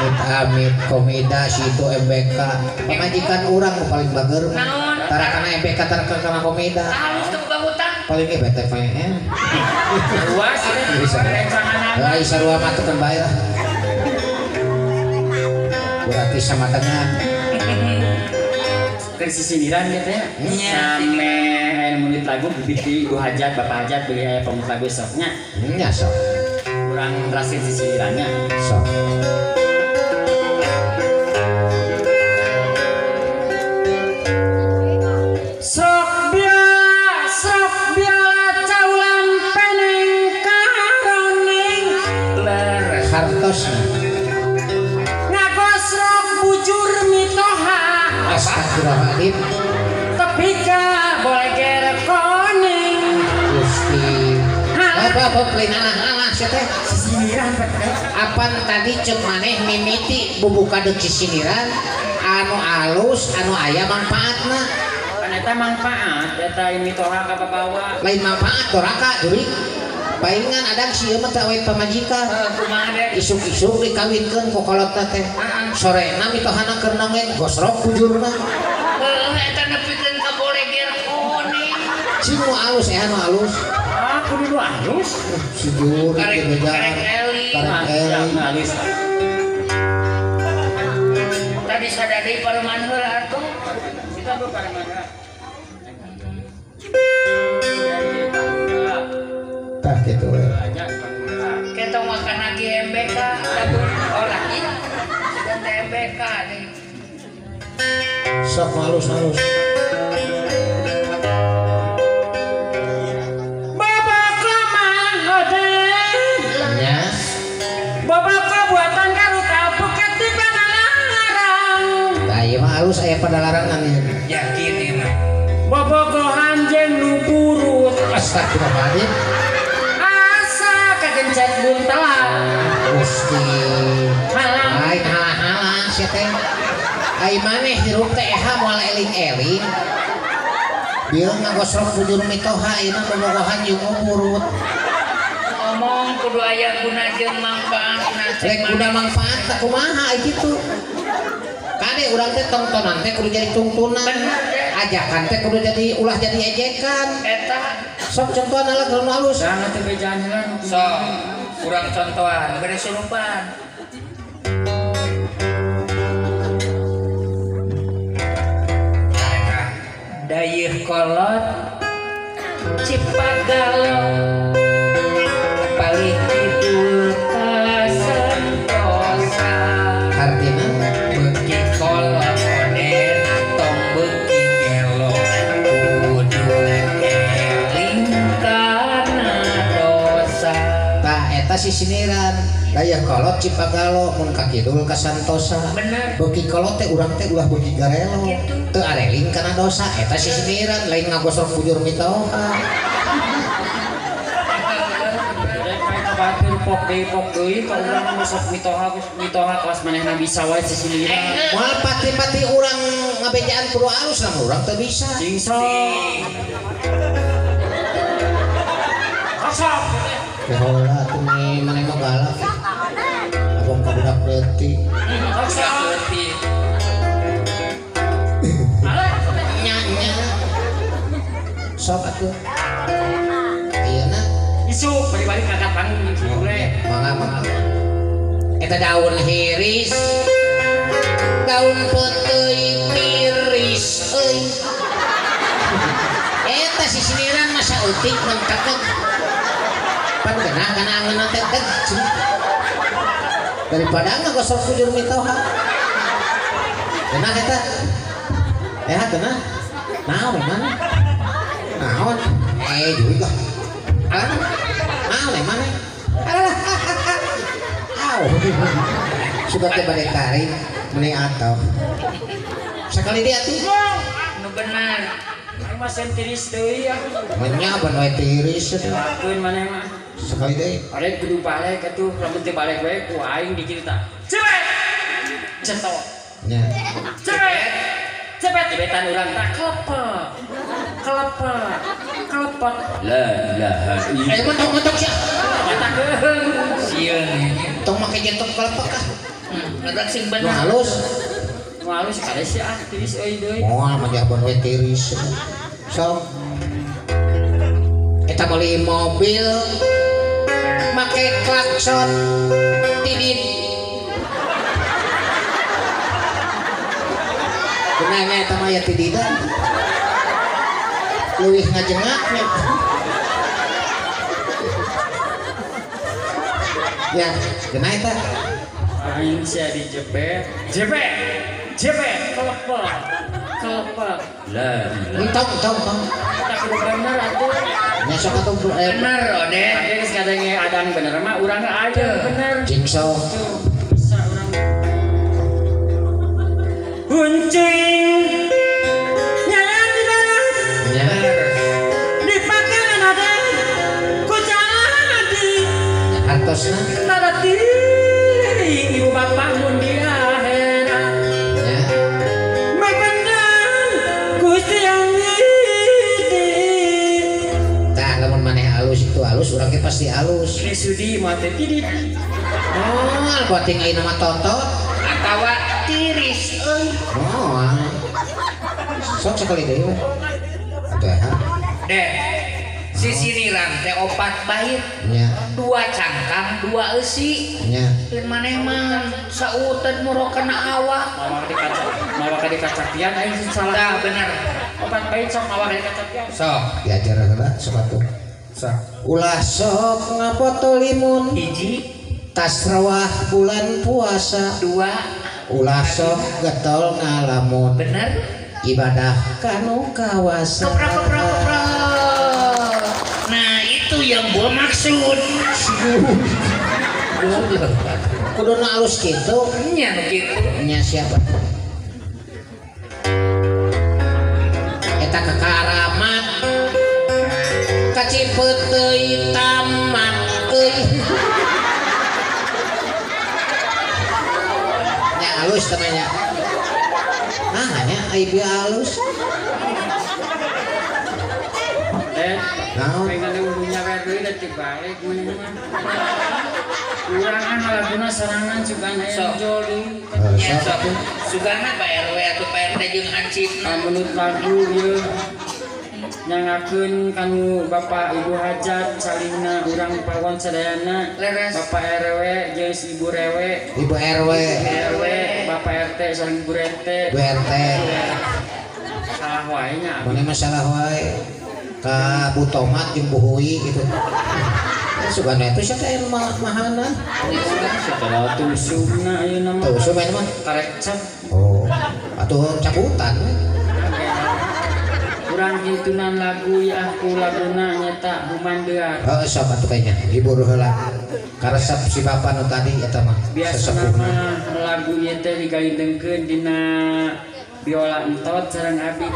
amit komida situ MBK pemajikan orang paling bager tara kana MBK tara kana komida halus tuh bahutan paling BTPN luas ya sarua mah teu bayar berarti sama dengan dari sisiniran gitu ya sampai menit lagu bibit ibu hajat bapak hajat beli pemut lagu esoknya nya sok kurang berhasil sisinirannya sok sok biala caulan peneng karoneng leres hartosna ngagosrok bujur mitoha astagfirullahaladzim tepika boleger koneng Gusti apa pelin alah teh sisiniran apan tadi cek maneh mimiti bubuka deuk sisiniran anu alus anu aya manfaatna kan eta manfaat eta mitoha ka babawa lain manfaat doraka deui palingan ada si mah teh we pamajikan kumaha deh isuk-isuk dikawinkeun ku kolotna teh sorena mitohana keur nongeng gosrok bujurna eta nepikeun ka boleger koneng si nu alus anu alus kudu halus sujur karek eli halus tadi sadade pareman heula atuh kita be pareman heula tah kitu we kita makan lagi MBK olah iya dan MBK nih sok halus-halus halus aya pada larangan ya yakin ya mah bobogohan jeung nu burut astagfirullahaladzim asa kagencet buntelan Gusti halang lain halang sia teh ai maneh hirup teh moal eling-eling dia ngagosrok bujur mitoha ieu mah bobogohan jeung burut ngomong kudu aya guna jeung manfaatna rek guna manfaat teh kumaha kitu kade urang teh tontonan teh kudu jadi tuntunan ajakan teh kudu jadi ulah jadi ejekan eta sok contohan ala halus sangat teh bejaan heula sok urang contohan bere surupan dayeuh kolot cipagalo paling kidul ka Santosa artina beuki kolot onen tong beuki gelo kudu eling kana dosa tah eta sisiniran daya kolot cipagalo mun ka kidul ka Santosa bener beuki kolot teh urang teh ulah beuki garelo teu areling kana dosa eta sisiniran lain ngagosrok bujur mitoha batur pok deui ka urang masuk mitoha kelas manehna bisa wae sisiniran moal pati-pati urang ngabejaan kudu alus lamun urang teu bisa bisa kasap heula atuh ni maneh mah galak abang ka budak leutik kasap leutik nya sok atuh ayeuna isuk balik-balik kakak panggung boleh mangga eta daun hiris daun peteuy tiris euy eta sisiniran masa eutik mengkakek pan genah kana angeunna teh daripada ngagosok bujur mitoha genah eta genah naon mana naon juga mana suka teh bade tarik meni atau sekali dia tuh nu benar aing mah sentiris deui aku nya ban we tiris lakeun maneh mah sekali deui arek kudu balek atuh lamun teu balek we ku aing dicerita cepet cetok nya cepet betan urang tak kelepet la ilaha illallah mentok sia katakeun sieun tong make jentok kelepek kah Ada sing Nu bener. halus. Halus kali sih tiris euy deui. Moal manjabon we tiris. Sok. Eta beli mobil make klakson tidin. Kenanya eta mah aya tididan. Leuwih ngajengaknya. Ya, kenapa eta? Aing sia dijepet. Jepet, kelepek. Lah, Entong. tak kudu bener atuh. Nya sok atuh Bener Ode. Tapi geus kadang adang bener mah urang aja bener. jingso. Bisa urang. Kuncing nyayang di dalam Nya dipakai nade ku jadi hartosna. nada tiri ibu bapak mun di akhirat Nya mependang Gusti yang widi tah lamun maneh alus itu alus urang ge pasti alus. ini sudi mate tidit Oh, bating ayeuna mah totot. Atawa tiris euy. Oh. Sok sekali deui we. Teh. Deh. Sisiniran teh 4 bait. Nya, 2 cangkang, 2 eusi. nya. Lain maneh mah sautet muro kena awak. mawa ka di kacapian aing sih salah Tah bener. obat baik sok mawa ka di kacapian Sok diajar heula sepatu. Sok. Ulah sok ngapoto limun Hiji, tas rawah bulan puasa. 2, Ulah sok getol ngalamun bener. ibadah kanu kawasa. Koprak. Nah, itu yang gua maksud. Kuduna alus kitu. Nya nu kitu. Nya siapa? Eta kekaramat kacipet teuy tamat teuy. Nya alus temannya. Nah, hanya aib alus. Naon? pengen ulunya kayak dulu dan dibalik mana kurangan laguna serangan juga Sok. joli Nya sok. Sugana Pak RW atau Pak RT jeung hansipna. menurut lagu ya nyangakeun kanu bapak ibu hajat salingna urang pawon sadayana Leres. bapak RW jeung ibu rewe Ibu RW, RW bapak RT saling ibu RT Bu RT. salah wae nya Mana masalah wae. Ka Bu Tomat jeung Bu Hui gitu. Sugana itu siapa yang mahana? setelah tusukna ayeuna mah Tuh, suka mah. karek cap Oh, atuh cabutan we. kurang hitunan lagu ya aku laguna nyata humandean Oh, sok atuh kayaknya hibur heula. Karesep si bapa nu tadi eta mah. biasa Sesepuhna. nama lagu ieu teh digalintengkeun dina biola entot sareng abi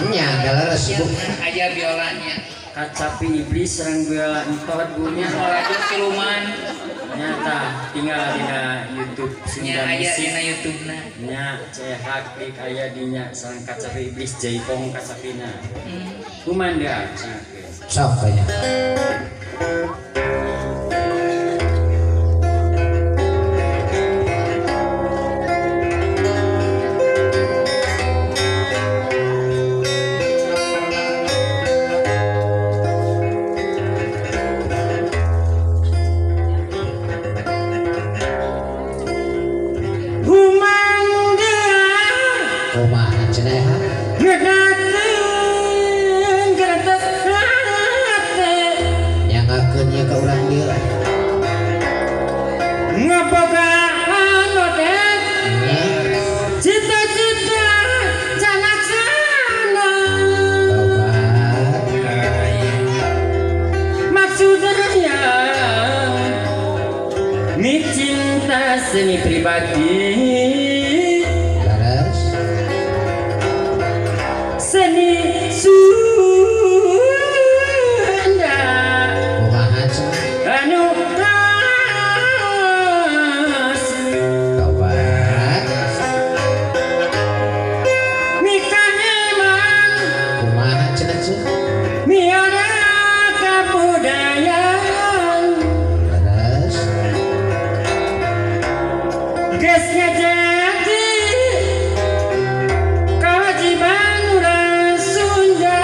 Nya daleres Bu. Aja biolanya. kacapi iblis sareng biola entot Nya bunya lagi siluman. nyata tinggal dina YouTube Nya Sunda aya Musik dina YouTube-na. nya cehak klik aya dinya sareng kacapi iblis jaipong kacapina humandean Sok kayaknya. Kumaha cenah ha? Nyangakeun ieu ka urang dieu. Nya. Tobat. Cinta seni pribadi Laras. seni Sunda Kumaha cenah? anu asli Tobat. nikah emang Kumaha cenah cuy? miara kabudayaan Laras. Gesnya jadi kewajiban orang Sunda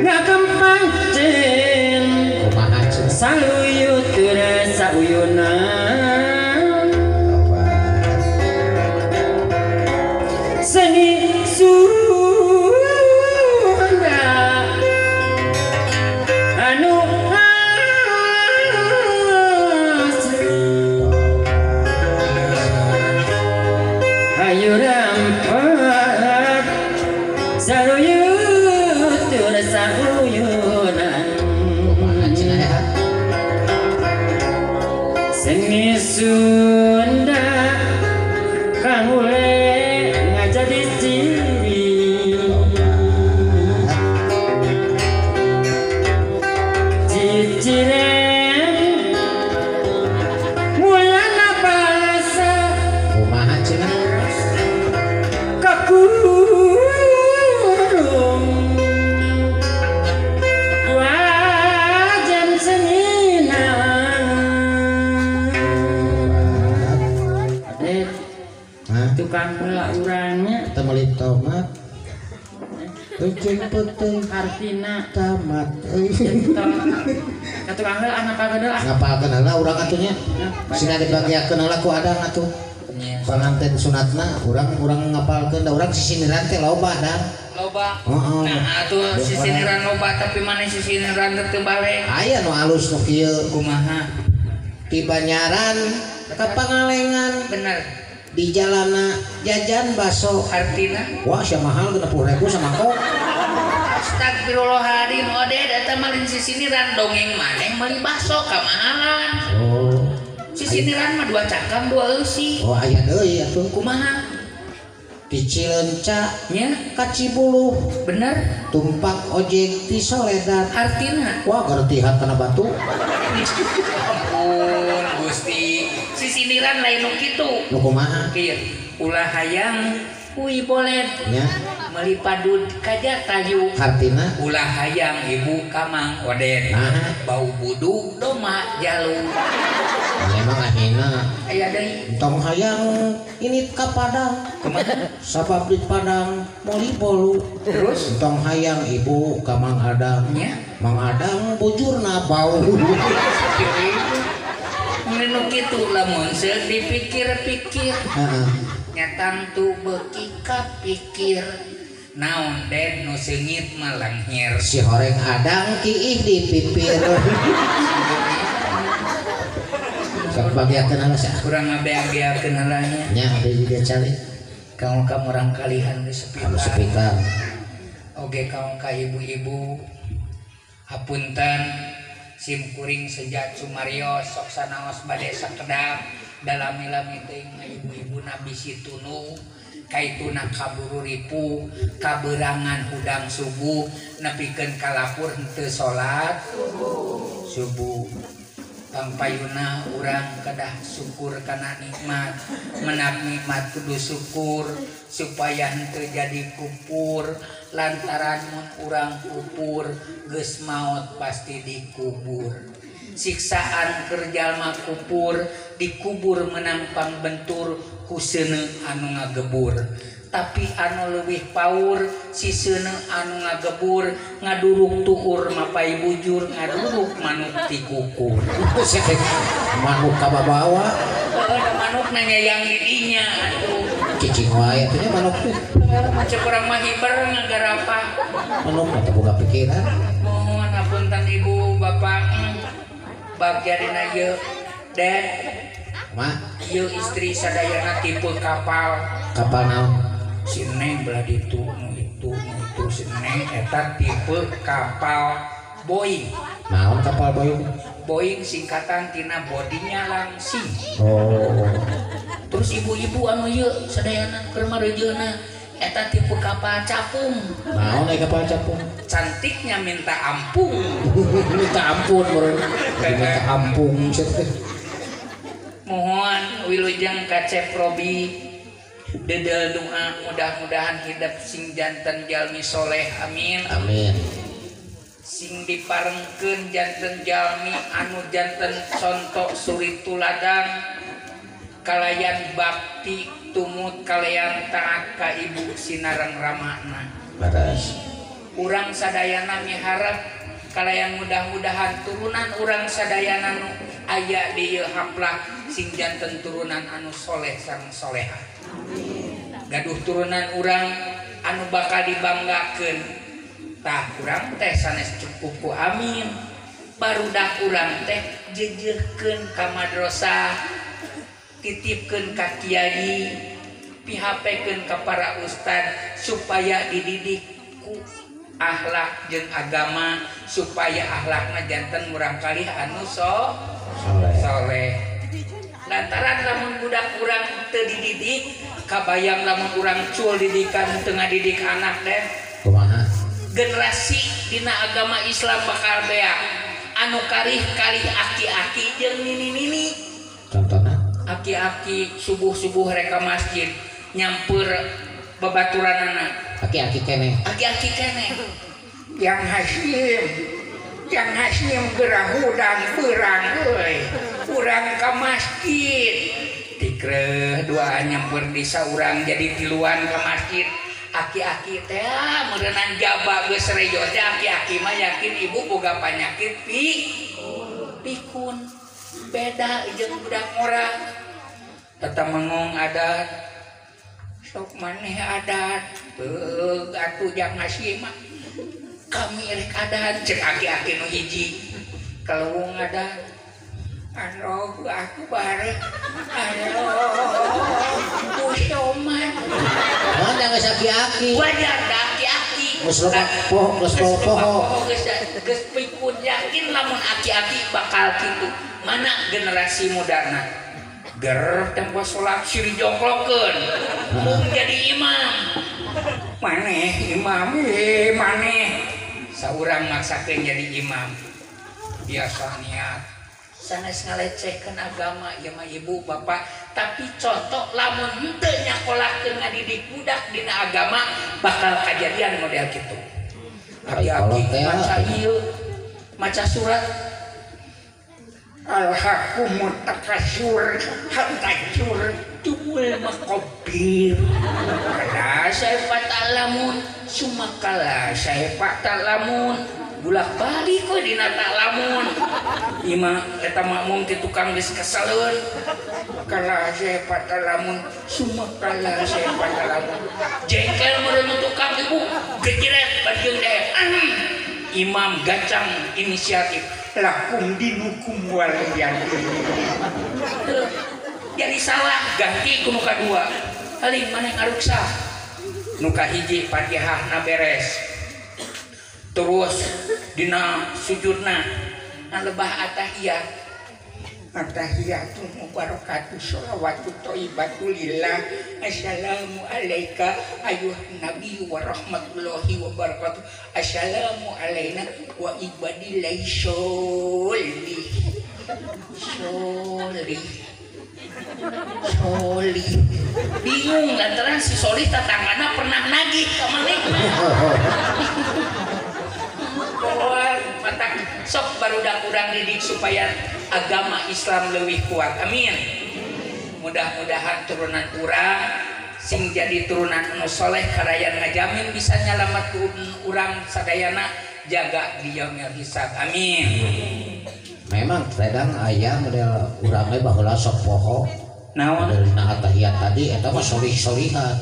nggak gampang cen saluyut rasa uyunan seni Sunda anu ayo rampat saluyut rasa uyunan seni Sunda kang ule ngajadi ciri ciciren mulana bahasa kumaha cenah kakurung wajan senina tukang pelak urangnya kita meuli tomat Ujung putih artina tamat tukang pelak anak kagedel ngapalkeun heula urang atunya sina dibagiakeun heula ku adang atuh panganten sunatna urang ngapalkeun da urang sisiniran teh loba dah loba nah atuh sisiniran loba tapi mana sisiniran teu balik aya nu alus nu kieu kumaha di Banyaran ka Pangalengan bener di jalana jajan baso artina wah sia mahal 60.000 samangkok astagfirullahaladzim ode data malin sisiniran dongeng maneh meuli bakso kamahalan oh sisiniran mah 2 cakam 2 eusi oh aya deui atuh kumaha di Cileunca nya ka Cibuluh bener tumpak ojek di Soledad artina wah gertihan kana batu ampun Gusti sisiniran lain nu kitu nu kumaha kieu ulah hayang kui bolet nya meuli padud kaja tayu hartina ulah hayang ibu kamang oden nah bau buduk doma jalung memang ahina aya deui tong hayang ini ka Padang kumaha sabab di Padang meuli bolu terus tong hayang ibu ka Mang Adang nya Mang Adang bujurna bau Menu kitu lamun seuk dipikir-pikir heeh nyatang tu beuki kapikir naon den nu seungit mah langhir si horeng adang kiih dipipir sok bagiakeun heula sa urang ngabeageakeun heula nya nya abdi juga cari kamu orang kalihan geus kalau sepitan sepitan oge kamu ka ibu-ibu hapunten sim kuring sejat Sumario sok sanaos bade sakedap dalami-lami teuing ibu-ibu nabi situnu kaituna kaburu ripu kaberangan hudang subuh nepikeun kalapur henteu salat subuh pangpayuna urang kedah syukur kana nikmat menang nikmat kudu syukur supaya henteu jadi kupur lantaran mun urang kupur geus maot pasti dikubur siksaan keur jalma kupur dikubur menampang bentur ku seuneu anu ngagebur tapi anu leuwih paur si seuneu anu ngagebur ngaduruk tuhur mapai bujur ngaduruk manuk ti kukur manuk ka babawa ada manuk nanya yang didinya atuh cicing wae atuh nya manuk teh macam orang mah hiber ngagarapa manuk mah teu boga pikiran mohon hapunten ibu bapak bagianina ieu dan mah ieu istri sadayana tipe kapal naon si Neng belah ditu nu itu si Neng eta tipe kapal Boeing naon kapal Boeing Boeing singkatan tina bodinya langsing oh terus ibu-ibu anu ieu sadayana keur mareujeuna eta tipe kapal capung naon aya kapal capung cantiknya minta ampun minta ampun meureun minta ampun teh mohon wilujeng ka Cep Robi dedel doa mudah-mudahan hidup sing janten jalmi soleh amin amin sing diparengkeun janten jalmi anu janten contoh suri tuladang kalayan bakti tumut kalayan taat ka ibu sinareng ramana Baras. urang sadayana miharep kalayan mudah-mudahan turunan urang sadayana nu aya di ieu haplah sing janten turunan anu soleh sareng solehah gaduh turunan urang anu bakal dibanggakeun tah urang teh sanes cukup ku amin barudak urang teh jejeurkeun ka madrasah titipkeun ka kiai pihapekeun ka para ustad supaya dididik ku akhlak jeung agama supaya akhlakna janten murang kalih anu soleh lantaran lamun budak urang teu dididik kabayang lamun urang cul didikan teu ngadidik anak teh Kumaha? generasi dina agama Islam bakal beak anu kalih-kalih aki-aki jeung nini-nini Contohna? aki-aki subuh-subuh reka masjid nyampeur babaturanana Aki-aki kene. aki-aki kene yang Hasyim gerahudang perang euy urang ka masjid tikreuh dua nyampeur desa urang jadi tiluan ka masjid aki-aki teh meureunana jaba geus rejo teh aki-aki mah yakin ibu boga panyakit pikun beda jeung budak orang tetemengong adat sok maneh adat beug atuh jang Hasyim mah kami rek adat cek aki-aki nu hiji kalau adat Allahu Akbar Allahu Usyoman Mana geus aki-aki? wajar da aki-aki Geus poho. geus pikun yakin lamun aki-aki bakal kitu mana generasi mudana ger tempo salat siri jongklokeun mung jadi imam maneh imam maneh saurang maksakeun jadi imam biasa niat sanes ngalecehkeun agama ya mah ibu bapak tapi contoh lamun henteu nyakolakeun ngadidik budak dina agama bakal kajadian model kitu aki-aki maca ieu maca surat Alhaqumut takasur hatta tumul makobir kala saya patalamun sumakala saya patalamun bulak balik kok dina talamun ima eta makmum ti tukang geus kesaleun kala saya patalamun sumakala saya patalamun jengkel meureun tukang ibu gejeret banjung deh imam gacang inisiatif lakum dinukum waliyan jadi salah ganti ku nu kadua paling maneh ngaruksa nu kahiji Fatihah na beres terus dina sujudna lebah atahiyat At-tahiyatu mubarakatuh sholawatu thayyibatu lillah assalamu alayka ayuhan nabi wa rahmatullahi wa barakatuh assalamu alayna wa ibadillahi sholih bingung lantaran si Solih tatanggana pernah nagih ka maneh mata sok barudak urang didik supaya agama Islam lebih kuat amin mudah-mudahan turunan urang sing jadi turunan anu soleh karayan ngajamin bisa nyalamat urang sadayana jaga di yaumil hisab amin Memang kadang aya model urang we baheula sok poho naon model dina atahiyat tadi eta mah solih-solihat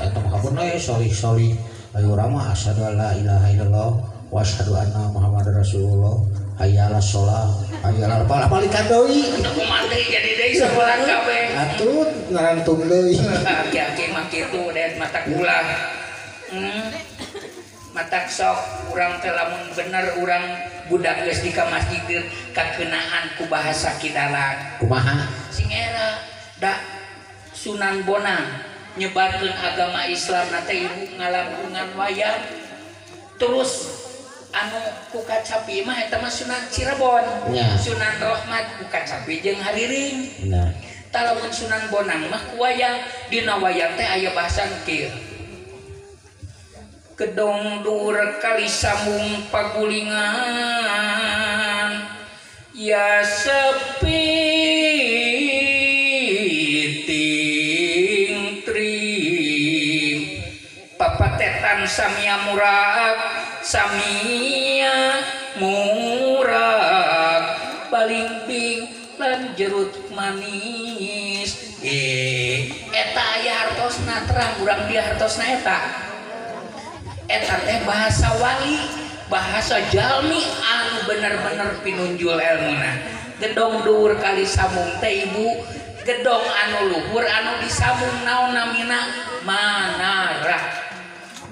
eta mah kabun we solih-solih ayo urang mah asyhadu alla ilaha illallah wa asyhadu anna muhammadar rasulullah hayya 'alas shalah hayya 'alal falah balikan deui aku mati jadi deui sabulan kabeh atuh ngarantung deui aki-aki mah kitu deh mata ulah mata sok urang teh lamun bener urang budak geus di ka masjid kakeunaan ku bahasa kidalang kumaha sing era da Sunan Bonang nyebarkeun agama Islam na teh ibu ngalampungan wayang terus anu ku kacapi mah eta mah Sunan Cirebon ya. Sunan Rahmat ku kacapi jeung hariring nah talamun Sunan Bonang mah ku wayang dina wayang teh aya bahasa nu kieu gedong dur kali sambung pagulingan ya sepi ting tring papatetan samia murag balimbing lan jerut manis eta aya hartosna terang urang dia hartosna eta teh bahasa wali bahasa jalmi anu bener-bener pinunjul ilmuna gedong dhuwur kali sambung teh ibu gedong anu luhur anu disambung naon namina manara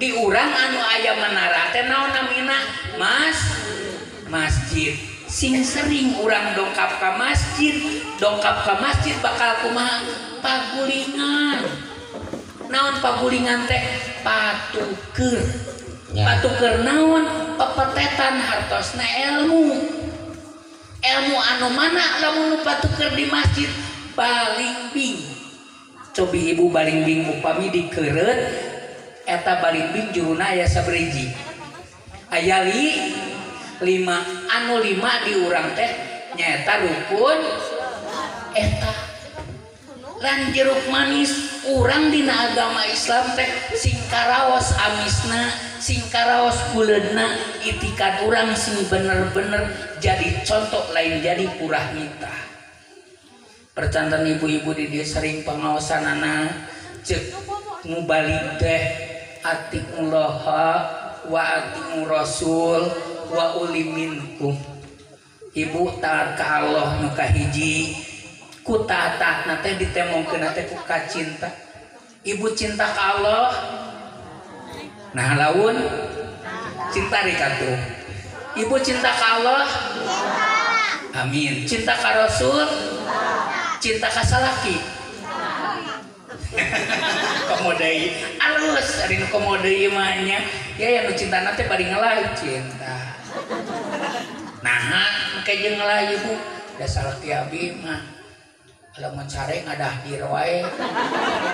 di urang anu aya menara teh naon namina masjid sing sering urang dongkap ka masjid bakal kumaha pagulingan naon pagulingan teh patuker naon pepetetan hartosna ilmu anu mana lamun patuker di masjid balimbing cobi ibu balimbing upami dikeureut eta balimbing juruna aya sabriji aya 5 anu 5 di urang teh nyaeta rukun eta lan jeruk manis urang dina agama Islam teh sing karaos amisna sing karaos buleudna itikan urang sing bener-bener jadi contoh lain jadi purah mita percantan ibu-ibu di dia sering pengaosanana cek mubalik teh atiullah wa atiu rasul wa uliminkum ibu taat ka Allah nu kahiji ku taatna teh ditemongkeun teh ku kacinta ibu cinta ka Allah nah laun cinta rikatu ibu cinta ka Allah amin cinta ka Rasul cinta ka salaki komodai alus ari nu komodai mah nya ya nu cinta teh bari ngelai cinta nah engke jeung ngelai ibu da salaki abi mah lamun care ngadahdir wae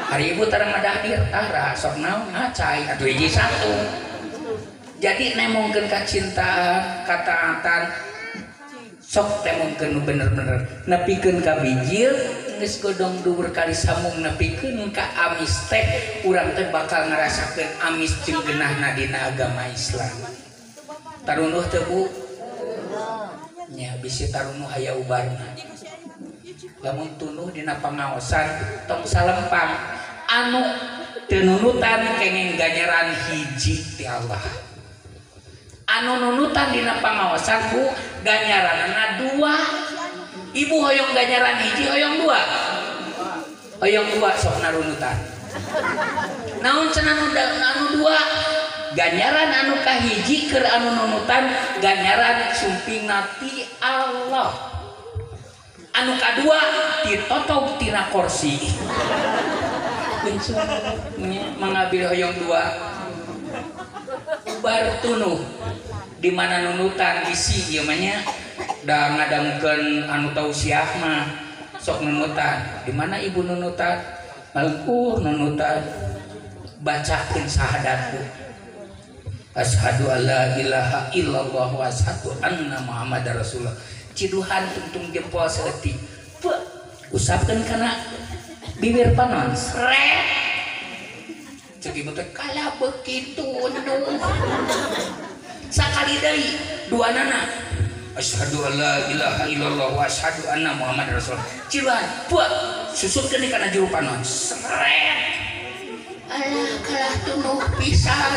hari ibu tareng ngadahdir tara sok naon cai atuh hiji satu jadi nemongkeun kacintaan kataatan sok temongkeun bener-bener nepikeun ka bijil geus godong dhuwur kali sambung nepikeun ka amis teh urang teh bakal ngarasakeun amis jeung geunahna dina agama Islam tarunuh teh Bu nya bisi tarunuh aya ubarna lamun tunuh dina pangaosan tong salempang anu teu nunutan kenging ganjaran hiji ti Allah anu nunutan dina pangaosan Bu ganjaranna 2 ibu hoyong ganjaran hiji hoyong 2 sok narunutan naon cenah anu 2 ganjaran anu kahiji keur anu nunutan ganjaran sumpingna ti Allah anu kadua ditotog tina kursi mengambil hoyong 2 ubar tunuh di mana nunutan isi ieu mah nya da ngadangkeun anu tausiah mah sok nunutan di mana ibu nunutan malungkur nunutan bacakeun syahadatku asyhadu alla ilaha illallah wa asyhadu anna muhammadar rasulullah ciduhan tuntung jempol seeutik usapkeun kana bibir panon sret ceuk ibu teh kala bekitu nu sakali deui duanana asyhadu alla ilaha illallah wa asyhadu anna muhammadar rasulullah ciduhan susutkeun kana juru panon sret alah kalah tunuh pisan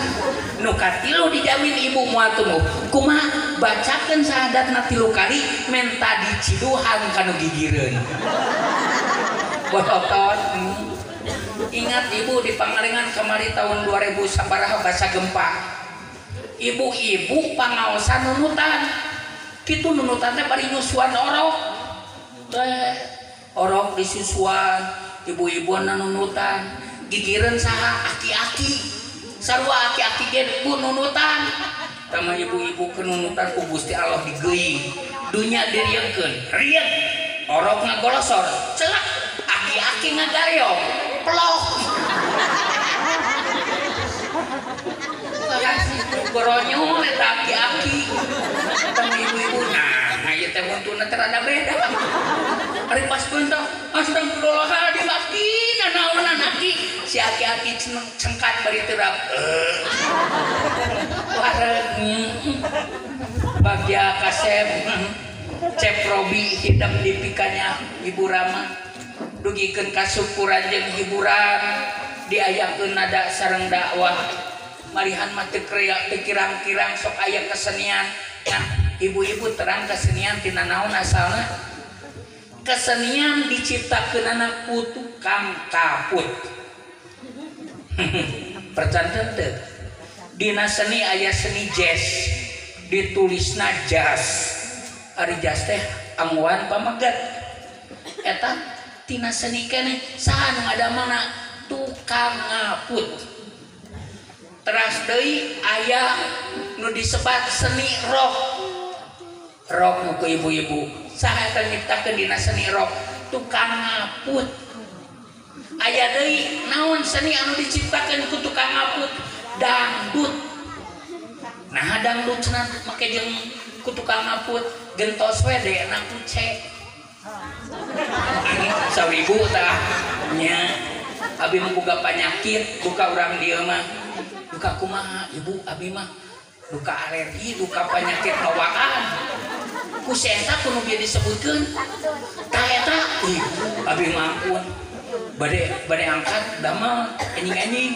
nu katilu dijamin ibu moal tunuh kumaha bacakeun syahadatna 3 kali menta diciduhan kanu gigireun bototot ingat ibu di Pangalengan kemari tahun 2000 sabaraha basa gempa ibu-ibu pangaosan nunutan kitu nunutan teh bari nyusuan orok disusuan ibu-ibu nunutan gigireun saha aki-aki sarua aki-aki ge ibu nunutan tama ibu-ibu kenunutan ku Gusti Allah digeuing dunya diriekeun rieu orok ngagolosor celak aki-aki ngagayong pelok kasih goronyo eta aki-aki tong ibu-ibu nah ieu teh muntuna teh rada beda ari pas beuntak astagfirullahaladzim aki naonan aki si aki-aki cengkat bari teu rap wareg bagja kasep Cep Robi hidup di pikanya Ibu Rama dugikeun kasukuran jeung hiburan diayakeun nada sareng dakwah marihan mah teu kirang-kirang sok aya kesenian nah ibu-ibu terang kesenian tina naon asalna kesenian diciptakeunana ku tukang kaput percanten teu dina seni aya seni jazz ditulisna jazz ari jazz teh angguan pamegat eta tina seni keneh saha nu ngadamana tukang ngaput teras deui aya nu disebat seni rock nu ku ibu-ibu saha eta nyiptakeun dina seni rock tukang ngaput aya deui naon seni anu diciptakeun ku tukang ngaput dangdut nah dangdut cenah make jeung ku tukang ngaput gentos we deuna kuce sawibu tah nya abi mah boga panyakit duka urang dieu mah duka kumaha ibu abi mah duka alergi duka penyakit bawaan ku eta kudu bieu disebutkeun tah eta abi mah ampun bade angkat damel anjing-anjing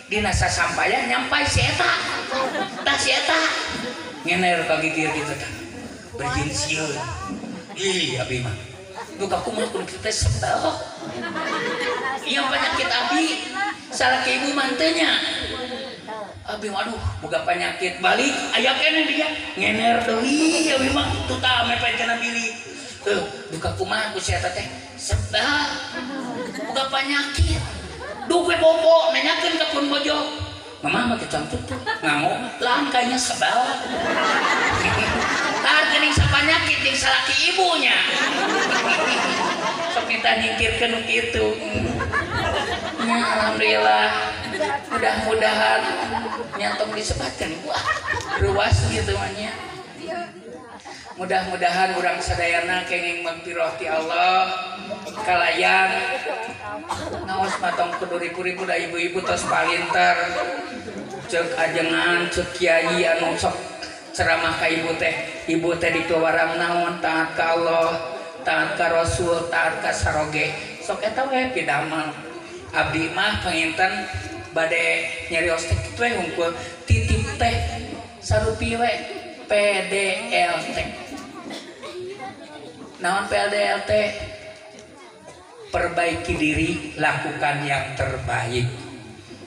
dina sasampaya nyampai si eta tah si eta ngener kagigir gitu tah berjin sieun abi mah duka kumaha kudu kita sebel iya penyakit abi salah ke ibu mantenya abi waduh boga penyakit balik aya keneh dia ngener deui abi mah tuta mepet kana bili duka kumaha ku sia teh sebel boga penyakit duh we bobo nanyakeun ka pun bojo mama mah kecantut tuh nganggo langkahnya sebel tar geuning sapanyakit jeung salaki ibunya sok minta nyingkirkeun kitu ya alhamdulillah mudah-mudahan nyantong disebatkeun wah ruas gitu nya mudah-mudahan urang sadayana kenging magfirah ti Allah kalayan ngaos matong kudu ribu-ribu da ibu-ibu tos palinter ceuk ajengan ceuk kiai anu sok ceramah ka ibu teh dikewarang naon taat ka Allah taat ka Rasul taat ka saroge sok eta we pidamel abdi mah panginten bade nyarios teh kitu we hungkul titip teh sarupi we PDLT naon PDLT perbaiki diri lakukan yang terbaik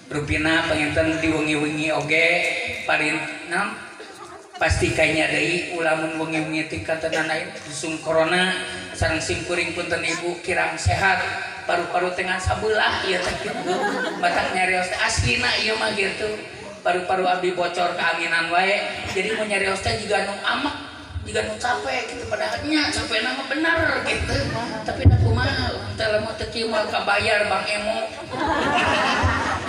rupina panginten diwengi-wengi oge paling pasti kayaknya deui ulamun wengi-wengi tingkatan lain usum corona sareng simkuring punten ibu kirang sehat paru-paru tengah sabelah ieu teh kitu batak nyarios aslina ieu mah gitu paru-paru abdi bocor keanginan wae jadi mau nyarios teh juga anu amak juga nu capek gitu padahalnya capek nama benar gitu tapi dah kumaha teh lamun teu kieu mah kabayar Bang Emo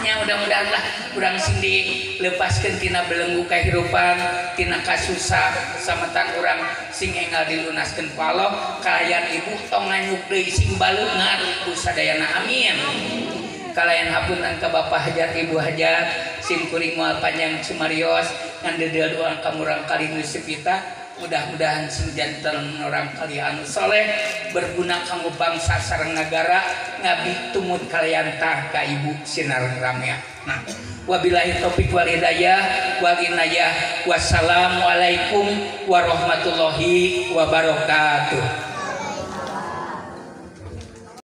nya mudah-mudahan lah urang sing dilepaskeun tina belenggu kahirupan tina kasusah sametan urang sing enggal dilunaskeun ku Allah kalayan ibu tong nganyuk deui sing baleug ngaruh sadayana amin kalayan hapunten ka Bapak Hajat Ibu Hajat sim kuring moal panjang sumarios ngan dedel doa kamurang kali nusipita mudah-mudahan sing janten orang kali anu soleh berguna kanggo bangsa sareng nagara ngabdi tumut kalian tah ka ibu sinar ramya nah wabillahi taufik wal hidayah wal inayah wassalamualaikum warahmatullahi wabarakatuh.